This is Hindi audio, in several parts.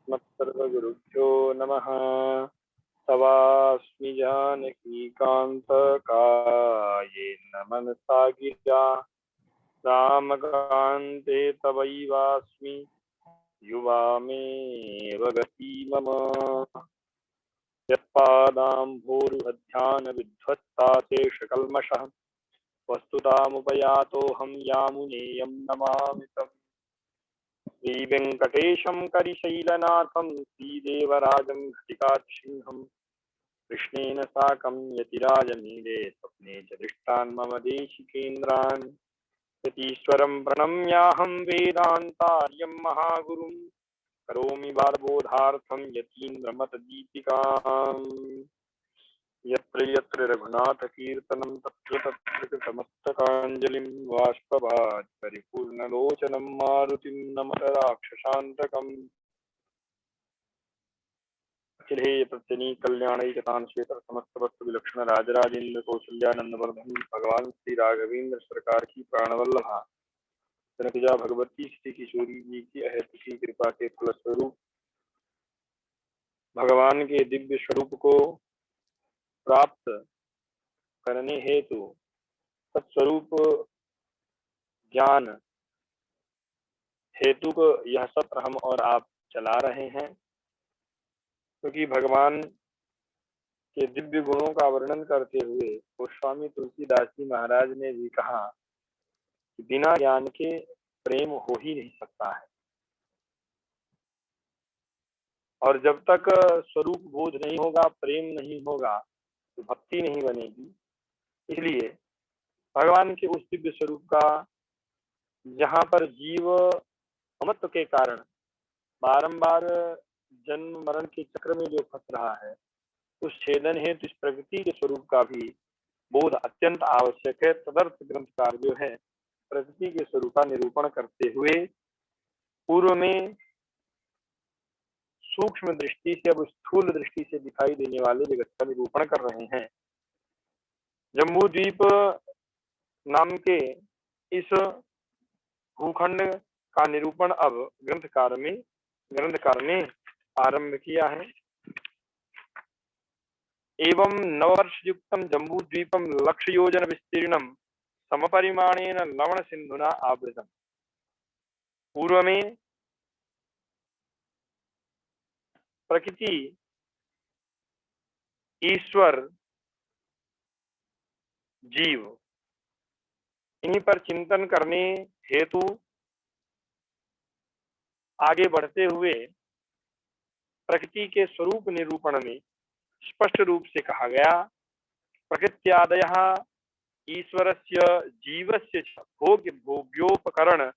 श्रीमत्सर्वगुरुभ्यो नमः। तवास्मि जानकीकान्तकायेन मनसा गिरा रामकान्ते तवैवास्मि युवा मेव गति मम। यत्पादाम्भोरुहध्यानविध्वस्ताशेषकल्मषः वस्तुतामुपयातोऽहं यामुनेयं नमामि तम्। श्रीवेङ्कटेशं करिशैलनाथं श्रीदेवराजं घटिकासिंहं कृष्णेन साकं यतिराजमीरे स्वप्ने च दृष्टान् मम देशिकेन्द्रान्। यतीश्वरं प्रणम्याहं वेदान्तार्यं महागुरुं करोमि बालबोधार्थं यतीन्द्रमतदीपिकाम्। यत्र यत्र रघुनाथकीर्तनं तत्र तत्र कृतमस्तकाञ्जलिं बाष्पभाज परिपूर्णलोचनं मारुतिं नमत राक्षसान्तकम्। अखिलेय प्रत्यनी कल्याणैकतान श्वेतर समस्त वस्तु विलक्षण राजराजेन्द्र कौशल्यानंदवर्धन भगवान श्री राघवेंद्र सरकार की प्राणवल्लभा जनकजा भगवती श्री किशोरी जी की अहेतुकी कृपा के फलस्वरूप भगवान के दिव्य स्वरूप को प्राप्त करने हेतु सत्स्वरूप ज्ञान हेतु को यह सत्र हम और आप चला रहे हैं, क्योंकि भगवान के दिव्य गुणों का वर्णन करते हुए गोस्वामी तुलसीदास जी महाराज ने भी कहा कि बिना ज्ञान के प्रेम हो ही नहीं सकता है, और जब तक स्वरूप बोध नहीं होगा, प्रेम नहीं होगा, तो भक्ति नहीं बनेगी। इसलिए भगवान के उस दिव्य स्वरूप का जहाँ पर जीव ममत्व के कारण बारंबार जन्म मरण के चक्र में जो फंस रहा है, उस छेदन हेतु इस प्रकृति के स्वरूप का भी बोध अत्यंत आवश्यक है। तदर्थ ग्रंथकार जो है प्रकृति के स्वरूप का निरूपण करते हुए पूर्व में सूक्ष्म दृष्टि से अब स्थूल दृष्टि से दिखाई देने वाले जगत का निरूपण कर रहे हैं। जम्बू द्वीप नाम के इस भूखंड का निरूपण अब ग्रंथकार ने आरंभ किया है। एवं नववर्ष युक्तम जम्बू द्वीपम लक्ष्य योजन विस्तीर्णम समपरिमाणेन लवण सिंधुना आवृतम। पूर्व में प्रकृति, ईश्वर, जीव, इन्हीं पर चिंतन करने हेतु आगे बढ़ते हुए प्रकृति के स्वरूप निरूपण में स्पष्ट रूप से कहा गया, प्रकृत्यादयः ईश्वरस्य जीवस्य भोग्य भोग्योपकरण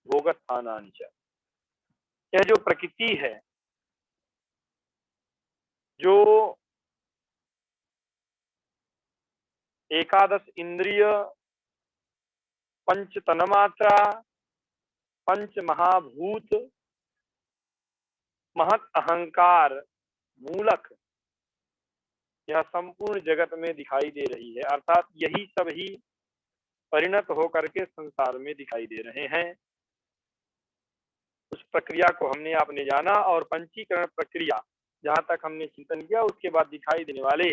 भोगस्थानानि च। यह जो प्रकृति है, जो एकादश इंद्रिय, पंच तन्मात्रा, पंच महाभूत, महत अहंकार मूलक यह संपूर्ण जगत में दिखाई दे रही है, अर्थात यही सब ही परिणत होकर के संसार में दिखाई दे रहे हैं। उस प्रक्रिया को हमने आपने जाना, और पंचीकरण प्रक्रिया जहां तक हमने चिंतन किया, उसके बाद दिखाई देने वाले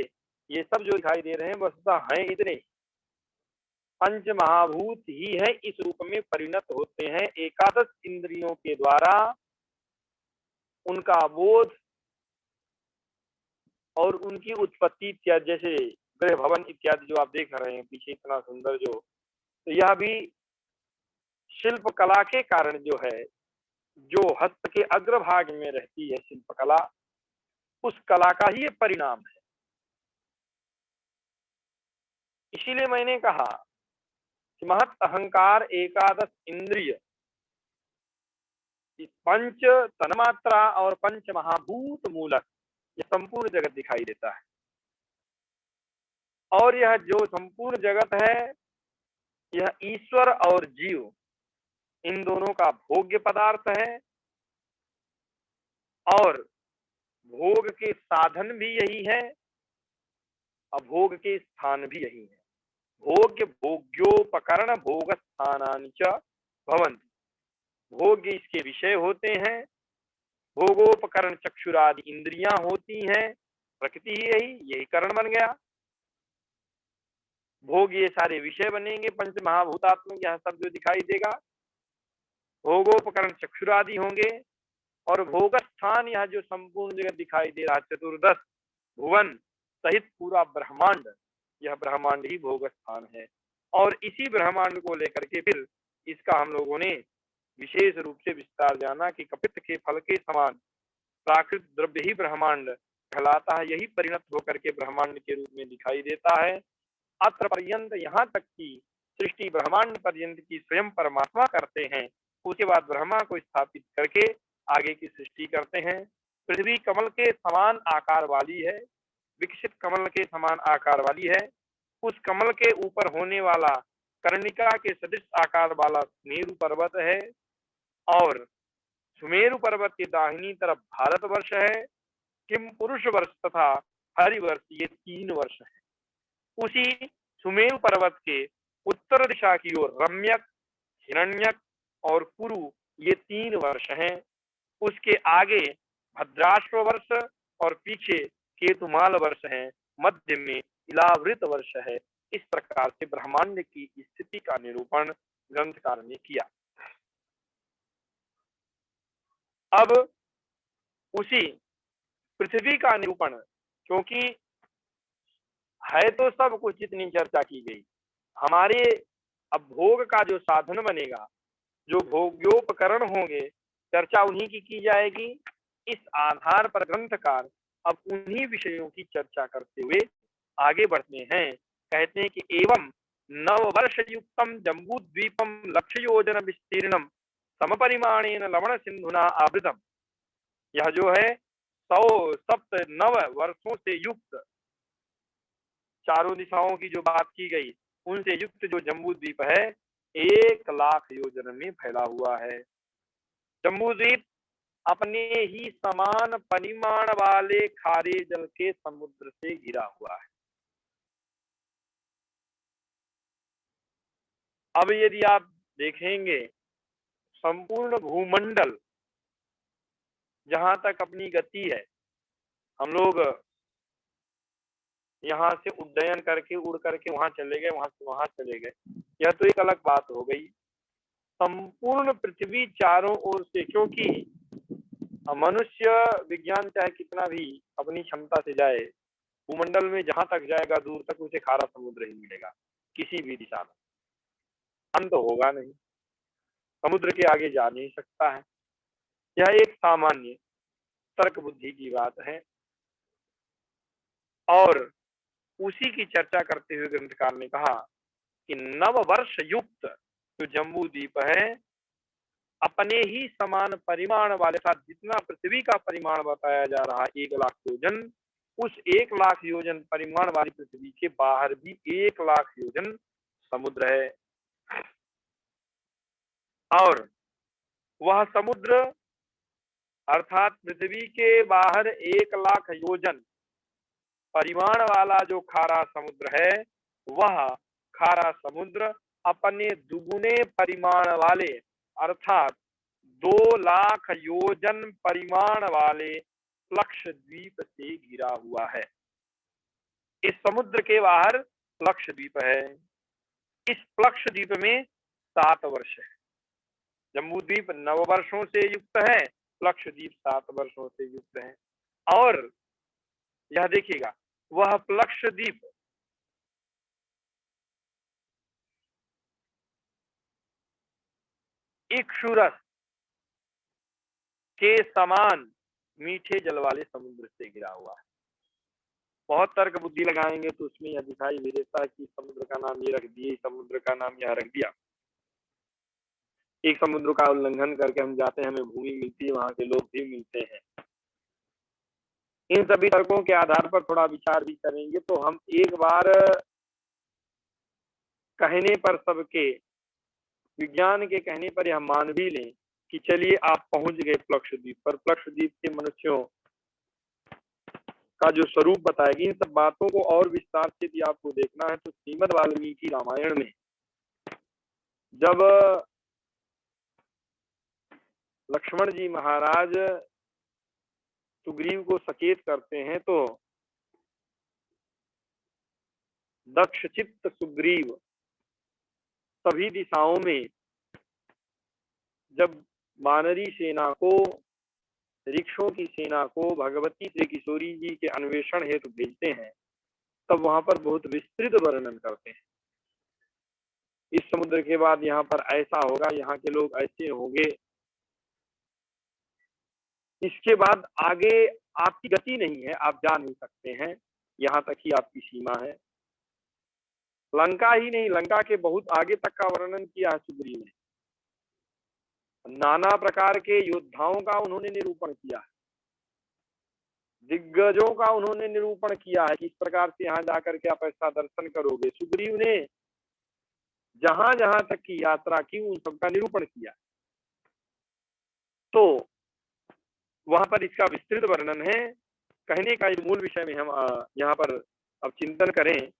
ये सब जो दिखाई दे रहे हैं वस्तुतः हैं इतने पंच महाभूत ही है, इस रूप में परिणत होते हैं। एकादश इंद्रियों के द्वारा उनका बोध और उनकी उत्पत्ति इत्यादि, जैसे गृह भवन इत्यादि जो आप देख रहे हैं पीछे इतना सुंदर जो, तो यह भी शिल्प कला के कारण जो है, जो हस्त के अग्रभाग में रहती है शिल्प कला, उस कला का ही परिणाम है। इसीलिए मैंने कहा कि महत अहंकार, एकादश इंद्रिय, पंच तन्मात्रा और पंच महाभूत मूलक यह संपूर्ण जगत दिखाई देता है। और यह जो संपूर्ण जगत है, यह ईश्वर और जीव इन दोनों का भोग्य पदार्थ है, और भोग के साधन भी यही है, अभोग के स्थान भी यही है। भोग्य भोग्योपकरण भोग स्थानानि च भवन्ति। भोग इसके विषय होते हैं, भोगोपकरण चक्षुरादि इंद्रियां होती हैं, प्रकृति ही यही करण बन गया। भोग ये सारे विषय बनेंगे, पंच महाभूतात्मक यह सब जो दिखाई देगा, भोगोपकरण चक्षुरादि होंगे, और भोग स्थान यह जो संपूर्ण जगत दिखाई दे रहा, चतुर्दश भुवन सहित पूरा ब्रह्मांड, यह ब्रह्मांड ही भोग स्थान है। और इसी ब्रह्मांड को लेकर के फिर इसका हम लोगों ने विशेष रूप से विस्तार जाना कि कपित के फल के समान प्राकृत द्रव्य ही ब्रह्मांड कहलाता है, यही परिणत होकर के ब्रह्मांड के रूप में दिखाई देता है। अत्र पर्यंत यहाँ तक की सृष्टि ब्रह्मांड पर्यंत की स्वयं परमात्मा करते हैं, उसके बाद ब्रह्मा को स्थापित करके आगे की सृष्टि करते हैं। पृथ्वी कमल के समान आकार वाली है, विकसित कमल के समान आकार वाली है। उस कमल के ऊपर होने वाला कर्णिका के सदृश आकार वाला सुमेरु पर्वत है, और सुमेरु पर्वत की दाहिनी तरफ भारतवर्ष है, किम पुरुष वर्ष तथा हरिवर्ष, ये 3 वर्ष है। उसी सुमेरु पर्वत के उत्तर दिशा की ओर रम्यक, हिरण्यक और कुरु, ये 3 वर्ष हैं। उसके आगे भद्राश्व वर्ष और पीछे केतुमाल वर्ष है, मध्य में इलावृत वर्ष है। इस प्रकार से ब्रह्मांड की स्थिति का निरूपण ग्रंथकार ने किया। अब उसी पृथ्वी का निरूपण, क्योंकि है तो सब कुछ जितनी चर्चा की गई, हमारे अब भोग का जो साधन बनेगा, जो भोग्योपकरण होंगे, चर्चा उन्हीं की जाएगी। इस आधार पर ग्रंथकार अब उन्हीं विषयों की चर्चा करते हुए आगे बढ़ते हैं। कहते हैं कि एवं नववर्ष युक्तम जम्बू द्वीपम लक्ष्य योजन विस्तीर्णम समपरिमाणेन लवण सिंधुना आवृतम। यह जो है 109 वर्षों से युक्त, चारों दिशाओं की जो बात की गई उनसे युक्त जो जम्बू द्वीप है, 1 लाख योजन में फैला हुआ है। जम्बू द्वीप अपने ही समान परिमाण वाले खारे जल के समुद्र से घिरा हुआ है। अब यदि आप देखेंगे संपूर्ण भूमंडल जहां तक अपनी गति है, हम लोग यहाँ से उड्डयन करके उड़ करके वहां चले गए, वहां से वहां चले गए, यह तो एक अलग बात हो गई। संपूर्ण पृथ्वी चारों ओर से, क्योंकि मनुष्य विज्ञान चाहे कितना भी अपनी क्षमता से जाए, भूमंडल में जहां तक जाएगा दूर तक उसे खारा समुद्र ही मिलेगा, किसी भी दिशा में अंत होगा नहीं, समुद्र के आगे जा नहीं सकता है। यह एक सामान्य तर्क बुद्धि की बात है। और उसी की चर्चा करते हुए ग्रंथकार ने कहा कि नववर्ष युक्त जो जम्बू द्वीप है, अपने ही समान परिमाण वाले साथ, जितना पृथ्वी का परिमाण बताया जा रहा है 1 लाख योजन, उस 1 लाख योजन परिमाण वाली पृथ्वी के बाहर भी 1 लाख योजन समुद्र है। और वह समुद्र अर्थात पृथ्वी के बाहर 1 लाख योजन परिमाण वाला जो खारा समुद्र है, वह खारा समुद्र अपने दुगुने परिमाण वाले अर्थात 2 लाख योजन परिमाण वाले लक्षद्वीप से घिरा हुआ है। इस समुद्र के बाहर लक्षद्वीप है। इस लक्षद्वीप में 7 वर्ष है। जम्बूद्वीप 9 वर्षों से युक्त है, लक्षद्वीप 7 वर्षों से युक्त है। और यह देखिएगा, वह लक्षद्वीप इक्षुरस के समान मीठे जल वाले समुद्र से घिरा हुआ है। बहुत तर्क बुद्धि लगाएंगे तो उसमें यह दिखाई भी देता है कि समुद्र का नाम ये रख दिए, समुद्र का नाम यह रख दिया। एक समुद्र का उल्लंघन करके हम जाते हैं, हमें भूमि मिलती है, वहां के लोग भी मिलते हैं। इन सभी तर्कों के आधार पर थोड़ा विचार भी करेंगे तो हम एक बार कहने पर, सबके विज्ञान के कहने पर यह मान भी लें कि चलिए आप पहुंच गए लक्षद्वीप पर, लक्षद्वीप के मनुष्यों का जो स्वरूप बताएगी, इन सब बातों को और विस्तार से भी आपको देखना है तो श्रीमद् वाल्मीकि रामायण में जब लक्ष्मण जी महाराज सुग्रीव को सचेत करते हैं तो दक्ष चित्त सुग्रीव सभी दिशाओं में जब वानरी सेना को, रिक्षों की सेना को भगवती श्री किशोरी जी के अन्वेषण हेतु भेजते हैं, तब वहां पर बहुत विस्तृत वर्णन करते हैं। इस समुद्र के बाद यहाँ पर ऐसा होगा, यहाँ के लोग ऐसे होंगे, इसके बाद आगे आपकी गति नहीं है, आप जा नहीं सकते हैं, यहाँ तक ही आपकी सीमा है। लंका ही नहीं, लंका के बहुत आगे तक का वर्णन किया है सुग्रीव ने। नाना प्रकार के योद्धाओं का उन्होंने निरूपण किया है, दिग्गजों का उन्होंने निरूपण किया है कि इस प्रकार से यहाँ जाकर के आप ऐसा दर्शन करोगे। सुग्रीव ने जहां जहां तक की यात्रा की उन सबका निरूपण किया, तो वहां पर इसका विस्तृत वर्णन है। कहने का मूल विषय में हम यहाँ पर अब चिंतन करें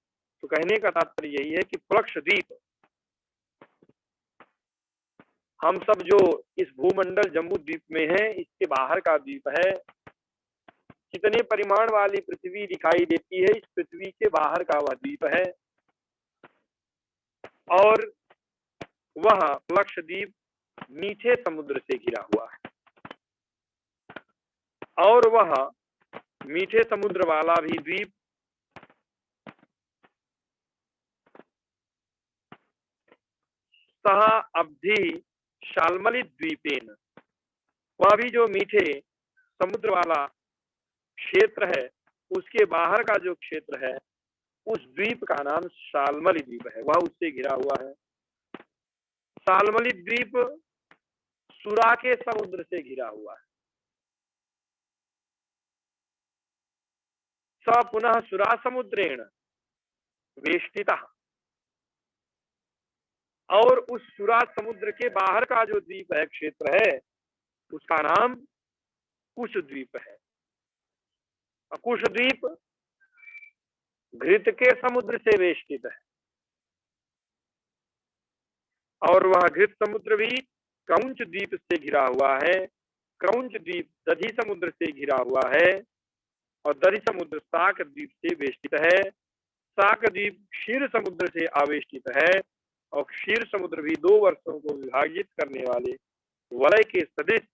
तो कहने का तात्पर्य यही है कि प्लक्ष द्वीप, हम सब जो इस भूमंडल जम्बू द्वीप में है, इसके बाहर का द्वीप है। कितने परिमाण वाली पृथ्वी दिखाई देती है, इस पृथ्वी के बाहर का वह द्वीप है। और वह लक्षद्वीप मीठे समुद्र से घिरा हुआ है, और वह मीठे समुद्र वाला भी द्वीप सह अब्धि शाल्मली द्वीपेन, वह भी जो मीठे समुद्र वाला क्षेत्र है, उसके बाहर का जो क्षेत्र है, उस द्वीप का नाम शाल्मली द्वीप है, वह उससे घिरा हुआ है। शाल्मली द्वीप सुरा के समुद्र से घिरा हुआ है। स पुनः सुरा समुद्रेण वेष्टितः, और उस सुरा समुद्र के बाहर का जो द्वीप है, क्षेत्र है, उसका नाम कुश द्वीप है। कुश द्वीप घृत के समुद्र से वेष्टित है, और वह घृत समुद्र भी क्रौंच द्वीप से घिरा हुआ है। क्रौंच द्वीप दधि समुद्र से घिरा हुआ है, और दधि समुद्र शाक द्वीप से वेष्टित है। शाक द्वीप क्षीर समुद्र से आवेष्टित है, और क्षीर समुद्र भी 2 वर्षों को विभाजित करने वाले वलय के सदृश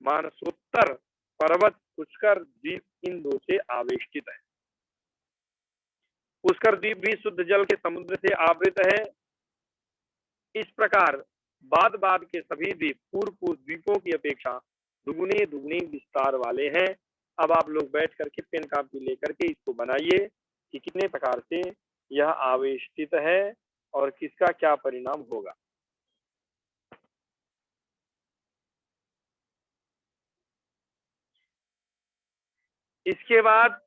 मानसोत्तर पर्वत पुष्कर द्वीप इन 2 से आवेष्टित है। पुष्कर द्वीप भी शुद्ध जल के समुद्र से आवृत है। इस प्रकार बाद बाद के सभी द्वीप पूर्व द्वीपों की अपेक्षा दुगुने दुगुने विस्तार वाले हैं। अब आप लोग बैठ करके पेन कापी लेकर के इसको बनाइए कि कितने प्रकार से यह आवेष्टित है और किसका क्या परिणाम होगा। इसके बाद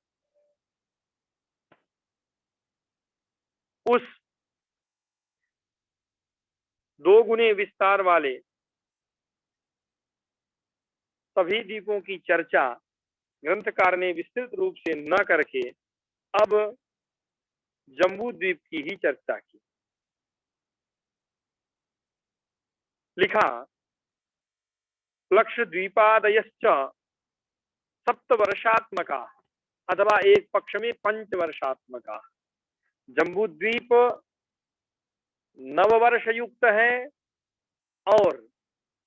उस 2 गुने विस्तार वाले सभी द्वीपों की चर्चा ग्रंथकार ने विस्तृत रूप से न करके अब जम्बू द्वीप की ही चर्चा की। लिखा लक्षद्वीपादयश्च सप्तवर्षात्मका, अथवा एक पक्ष में 5 वर्षात्मका। जम्बू द्वीप 9 वर्ष युक्त है, और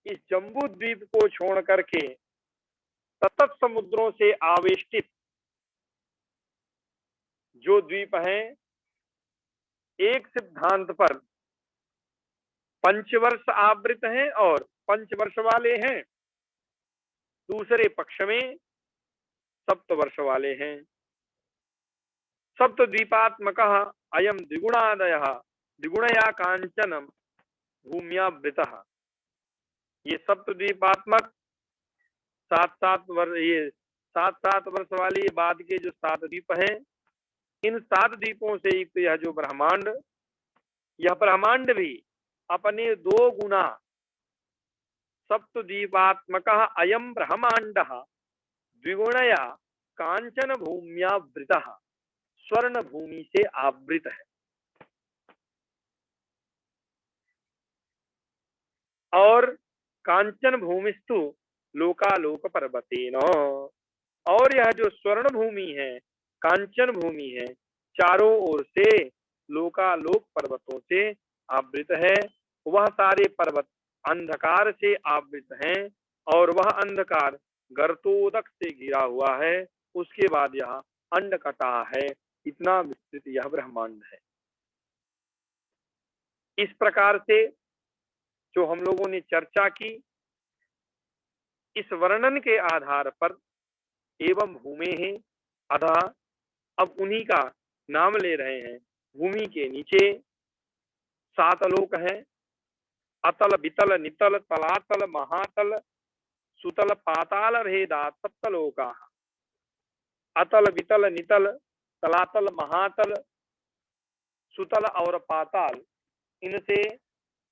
इस जम्बू द्वीप को छोड़ करके सतत समुद्रों से आवेष्टित जो द्वीप हैं, एक सिद्धांत पर 5 वर्ष आवृत हैं और 5 वर्ष वाले हैं, दूसरे पक्ष में 7 वर्ष वाले हैं। सप्तद्वीपात्मक अयम द्विगुणादय द्विगुणया कांचन भूम्यावृतः। ये सप्तद्वीपात्मक 7-7 वर्ष, ये 7-7 वर्ष वाली बाद के जो 7 द्वीप हैं, इन 7 द्वीपों से युक्त यह जो ब्रह्मांड, यह ब्रह्मांड भी अपने 2 गुना सप्तद्वीपात्मक अयम ब्रह्मांड द्विगुणया कांचन भूम्यावृतः, स्वर्ण भूमि से आवृत है। और कांचन भूमिस्तु लोकालोक पर्वतेन, और यह जो स्वर्ण भूमि है, कांचन भूमि है, चारों ओर से लोकालोक पर्वतों से आवृत है। वह सारे पर्वत अंधकार से आवृत हैं और वह अंधकार गर्तोदक से घिरा हुआ है। उसके बाद यह अंडकटा है। इतना विस्तृत यह ब्रह्मांड है। इस प्रकार से जो हम लोगों ने चर्चा की, इस वर्णन के आधार पर एवं भूमि है अधा, अब उन्हीं का नाम ले रहे हैं। भूमि के नीचे 7 लोक हैं। अतल वितल नितल तलातल महातल सुतल पाताल भेदा सप्तलोका। अतल वितल नितल तलातल महातल सुतल और पाताल इनसे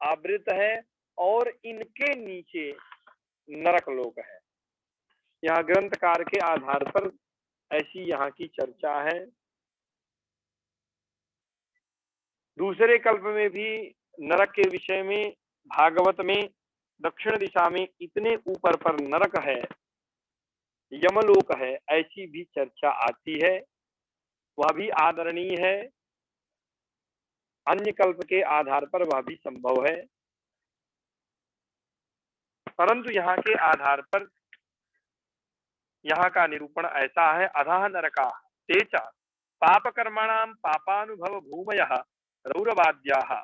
आवृत है और इनके नीचे नरक लोक है। यह ग्रंथकार के आधार पर ऐसी यहाँ की चर्चा है। दूसरे कल्प में भी नरक के विषय में भागवत में दक्षिण दिशा में इतने ऊपर पर नरक है, यमलोक है, ऐसी भी चर्चा आती है। वह भी आदरणीय है। अन्य कल्प के आधार पर वह भी संभव है, परंतु यहाँ के आधार पर यहाँ का निरूपण ऐसा है। अधः नरका तेच पाप कर्मणाम पापानुभव भूमयः रौरवाद्याः,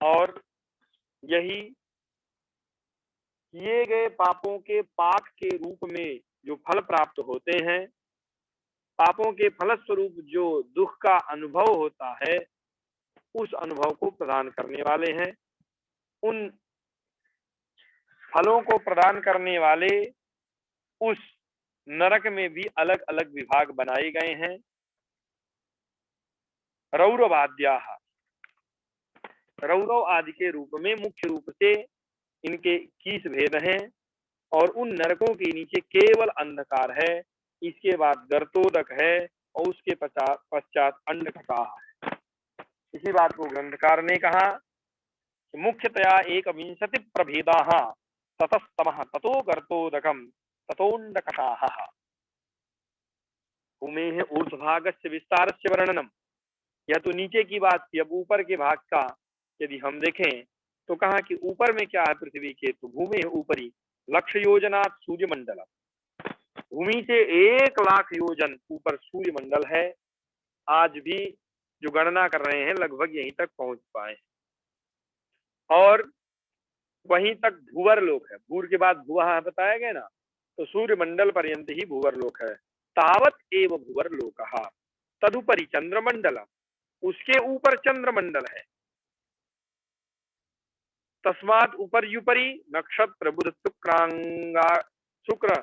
और यही किए गए पापों के पाक के रूप में जो फल प्राप्त होते हैं, पापों के फलस्वरूप जो दुख का अनुभव होता है, उस अनुभव को प्रदान करने वाले हैं। उन फलों को प्रदान करने वाले उस नरक में भी अलग अलग विभाग बनाए गए हैं। रौरवाद्याः, रौरव आदि के रूप में मुख्य रूप से इनके 21 भेद हैं और उन नरकों के नीचे केवल अंधकार है। इसके बाद गर्तोदक है और उसके पश्चात अंडकटाह है। इसी बात को ग्रंथकार ने कहा कि मुख्यतया 21 प्रभेदाः ततस्तमः ततो गर्तोदकम ततोंडकटाः। भूमेः ऊर्ध्वभागस्य विस्तारस्य वर्णनम। यह तो नीचे की बात थी। अब ऊपर के भाग का यदि हम देखें तो कहा कि ऊपर में क्या है पृथ्वी के, तो भूमि ऊपरी लक्ष्य योजनात् सूर्य मंडल। भूमि से 1 लाख योजन ऊपर सूर्य मंडल है। आज भी जो गणना कर रहे हैं लगभग यहीं तक पहुंच पाए और वहीं तक भूवर लोक है। भूर के बाद भुवः बताया गया ना, तो सूर्य मंडल पर्यंत ही भूवर लोक है। तावत एव भूवर लोकः तदुपरि चंद्रमंडल, उसके ऊपर चंद्रमंडल है। तस्मात् उपर्युपरि नक्षत्र बुध शुक्र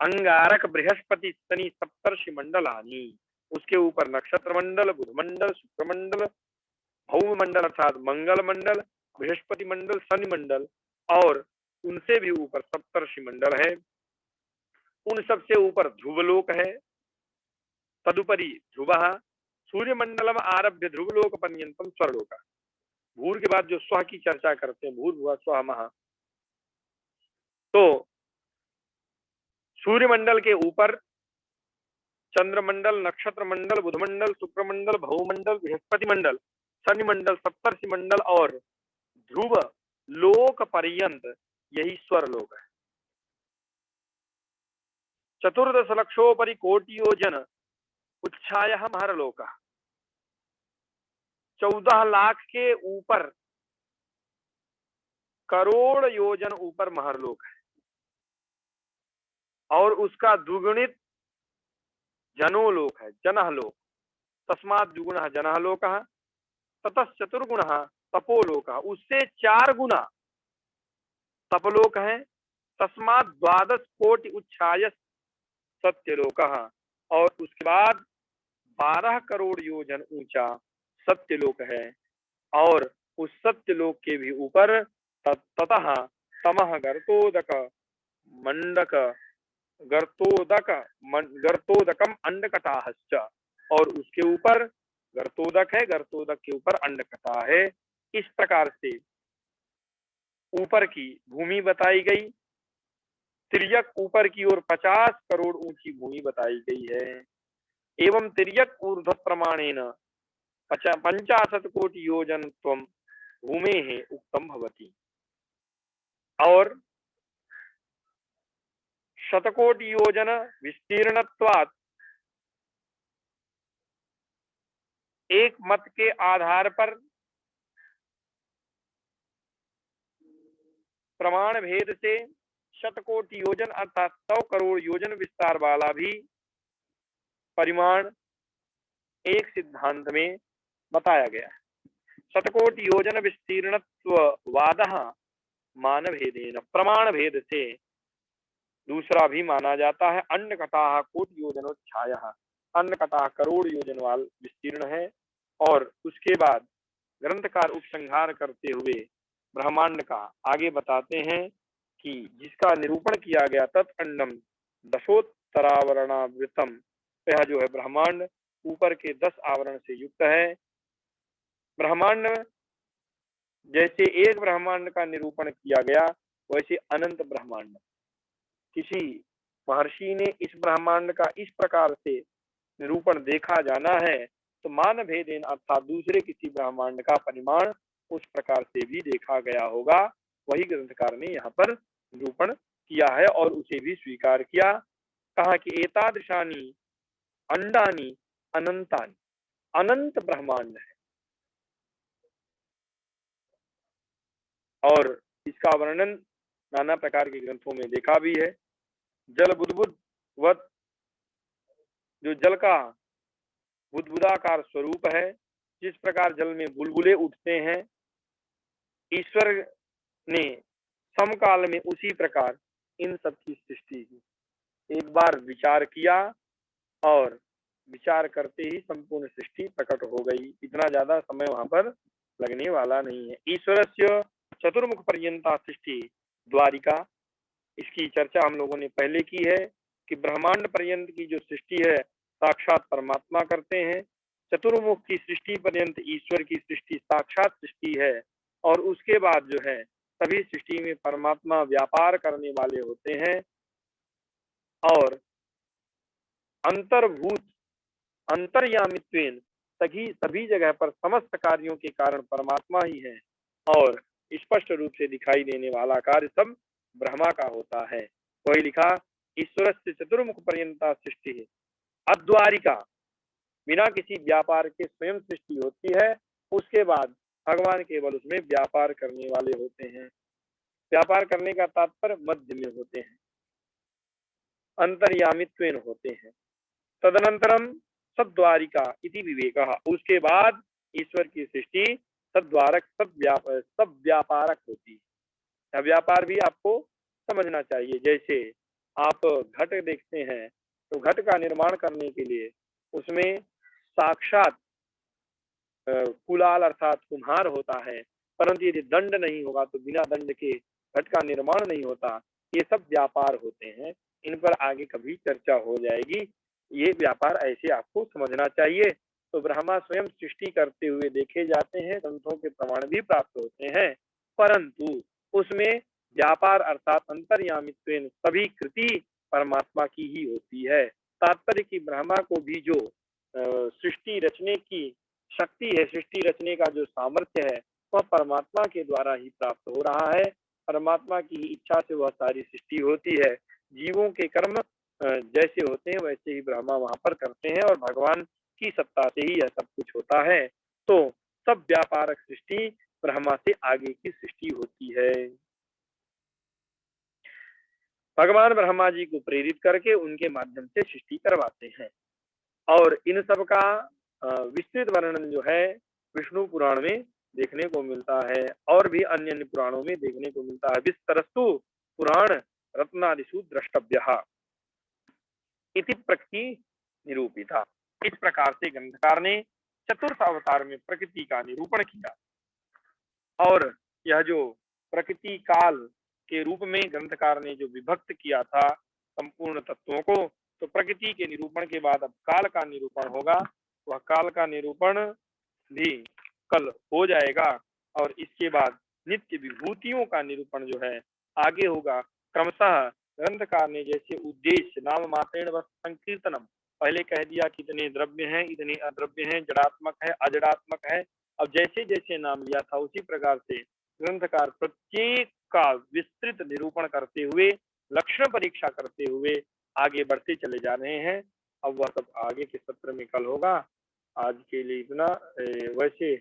अंगारक बृहस्पति शनि सप्तर्षि मंडलानि, उसके ऊपर नक्षत्र मंडल, बुध मंडल, शुक्र मंडल, भौम मंडल अर्थात मंगल मंडल, बृहस्पति मंडल, शनि मंडल और उनसे भी ऊपर सप्तर्षि मंडल है। उन सबसे ऊपर ध्रुवलोक है। तदुपरि ध्रुवः सूर्य मंडलम आरभ्य ध्रुवलोक पर्यंतम स्वरलोक। भूर के बाद जो स्व की चर्चा करते हैं, भूर भुवः स्वः महा, तो सूर्य मंडल के ऊपर चंद्रमंडल, नक्षत्र मंडल, बुध मंडल, शुक्र मंडल, भौमंडल, बृहस्पति मंडल, शनि मंडल, सप्तर्षि मंडल और ध्रुव लोक पर्यंत यही स्वरलोक है। 14 लक्षोपरि कोटि योजन उच्छायः महरलोकः। 14 लाख के ऊपर करोड़ योजन ऊपर महरलोक है और उसका द्विगुणित जनोलोक है, जनहलोक। तस्मात् द्विगुणः जनहलोकः ततश्चतुर्गुणः तपोलोकः, उससे 4 गुना तपलोक है। तस्मात् 12 कोटि उच्छाय सत्यलोकः, और उसके बाद 12 करोड़ योजन ऊंचा सत्यलोक है। और उस सत्यलोक के भी ऊपर ततः तमः गर्तोदक मंडक गर्तोदकम अंडकटाहश्च, और उसके ऊपर गर्तोदक है, गर्तोदक के ऊपर अंडकटा है। इस प्रकार से ऊपर की भूमि बताई गई, तिर्यक ऊपर की ओर 50 करोड़ ऊंची भूमि बताई गई है। एवं तिर्यक ऊर्ध्व प्रमाणेन 50 कोटि योजन त्वम भूमेः उक्तम भवति। और शतकोटि योजन विस्तीर्णत्वात् एक मत के आधार पर प्रमाण भेद से शतकोटि योजन अर्थात 100 करोड़ योजन विस्तार वाला भी परिमाण एक सिद्धांत में बताया गया है। शतकोटि योजन विस्तीर्णत्व वादः मानभेदेन प्रमाण भेद से दूसरा भी माना जाता है। अन्नकटाह कोटि योजनोच्छायः, अन्नकटाह करोड़ योजन वाल विस्तीर्ण है। और उसके बाद ग्रंथकार उपसंहार करते हुए ब्रह्मांड का आगे बताते हैं कि जिसका निरूपण किया गया तत्अंडम दशोत्तरावरणावृतम, यह जो है ब्रह्मांड ऊपर के 10 आवरण से युक्त है। ब्रह्मांड जैसे एक ब्रह्मांड का निरूपण किया गया वैसे अनंत ब्रह्मांड, किसी महर्षि ने इस ब्रह्मांड का इस प्रकार से निरूपण देखा जाना है तो मान भेदेन अर्थात दूसरे किसी ब्रह्मांड का परिमाण उस प्रकार से भी देखा गया होगा। वही ग्रंथकार ने यहाँ पर निरूपण किया है और उसे भी स्वीकार किया। कहा कि एतादृशानि अंडानि अनंतानि, अनंत ब्रह्मांड है। और इसका वर्णन नाना प्रकार के ग्रंथों में देखा भी है। जल बुदबुद वत, जो जल का बुदबुदाकार स्वरूप है, जिस प्रकार जल में बुलबुले उठते हैं, ईश्वर ने समकाल में उसी प्रकार इन सब की सृष्टि की। एक बार विचार किया और विचार करते ही संपूर्ण सृष्टि प्रकट हो गई। इतना ज्यादा समय वहां पर लगने वाला नहीं है। ईश्वरस्य चतुर्मुख पर्यंता सृष्टि द्वारिका, इसकी चर्चा हम लोगों ने पहले की है कि ब्रह्मांड पर्यंत की जो सृष्टि है साक्षात परमात्मा करते हैं। चतुर्मुख की सृष्टि पर्यंत ईश्वर की सृष्टि साक्षात सृष्टि है। और उसके बाद जो है सभी सृष्टि में परमात्मा व्यापार करने वाले होते हैं। और अंतर्भूत अंतर्यामित्वेन सभी जगह पर समस्त कार्यों के कारण परमात्मा ही है। और स्पष्ट रूप से दिखाई देने वाला कार्य सब ब्रह्मा का होता है। वही लिखा ईश्वर से चतुर्मुख पर्यंता सृष्टि है अद्वारिका, बिना किसी व्यापार के स्वयं सृष्टि होती है। उसके बाद भगवान केवल उसमें व्यापार करने वाले होते हैं। व्यापार करने का तात्पर्य मध्य में होते हैं, अंतर्यामित्वेन होते हैं। तदनंतरम सद्वारिका इति विवेकः, उसके बाद ईश्वर की सृष्टि सद्वारक सब व्यापारक होती है। व्यापार भी आपको समझना चाहिए। जैसे आप घट देखते हैं तो घट का निर्माण करने के लिए उसमें साक्षात कुलाल अर्थात कुम्हार होता है, परंतु यदि दंड नहीं होगा तो बिना दंड के घट का निर्माण नहीं होता। ये सब व्यापार होते हैं। इन पर आगे कभी चर्चा हो जाएगी। ये व्यापार ऐसे आपको समझना चाहिए। तो ब्रह्मा स्वयं सृष्टि करते हुए देखे जाते हैं, ग्रंथों के प्रमाण भी प्राप्त होते हैं, परंतु उसमें व्यापार अर्थात अंतर्यामित्वेन सभी कृति परमात्मा की ही होती है। तात्पर्य की ब्रह्मा को भी जो सृष्टि रचने की शक्ति है, सृष्टि रचने का जो सामर्थ्य है, वह परमात्मा के द्वारा ही प्राप्त हो रहा है। परमात्मा की इच्छा से वह सारी सृष्टि होती है। जीवों के कर्म जैसे होते हैं वैसे ही ब्रह्मा वहां पर करते हैं और भगवान की सत्ता से ही यह सब कुछ होता है। तो सब व्यापारक सृष्टि ब्रह्मा से आगे की सृष्टि होती है। भगवान ब्रह्मा जी को प्रेरित करके उनके माध्यम से सृष्टि करवाते हैं। और इन सब का विस्तृत वर्णन जो है विष्णु पुराण में देखने को मिलता है और भी अन्य अन्य पुराणों में देखने को मिलता है। विस्तरस्तु पुराण रत्नादिषु द्रष्टव्यः इति प्रकृति निरूपिता। इस प्रकार से ग्रंथकार ने चतुर्थ अवतार में प्रकृति का निरूपण किया। और यह जो प्रकृति काल के रूप में ग्रंथकार ने जो विभक्त किया था संपूर्ण तत्वों को, तो प्रकृति के निरूपण के बाद अब काल का निरूपण होगा। वह काल का निरूपण भी कल हो जाएगा और इसके बाद नित्य विभूतियों का निरूपण जो है आगे होगा। क्रमशः ग्रंथकार ने जैसे उद्देश्य नाम मात्रेण बस संकीर्तनम पहले कह दिया कि इतने द्रव्य हैं, इतने अद्रव्य हैं, जड़ात्मक है, अजड़ात्मक है। अब जैसे जैसे नाम लिया था उसी प्रकार से ग्रंथकार प्रत्येक का विस्तृत निरूपण करते हुए, लक्षण परीक्षा करते हुए आगे बढ़ते चले जा रहे हैं। अब वह सब आगे के सत्र में कल होगा। आज के लिए इतना। वैसे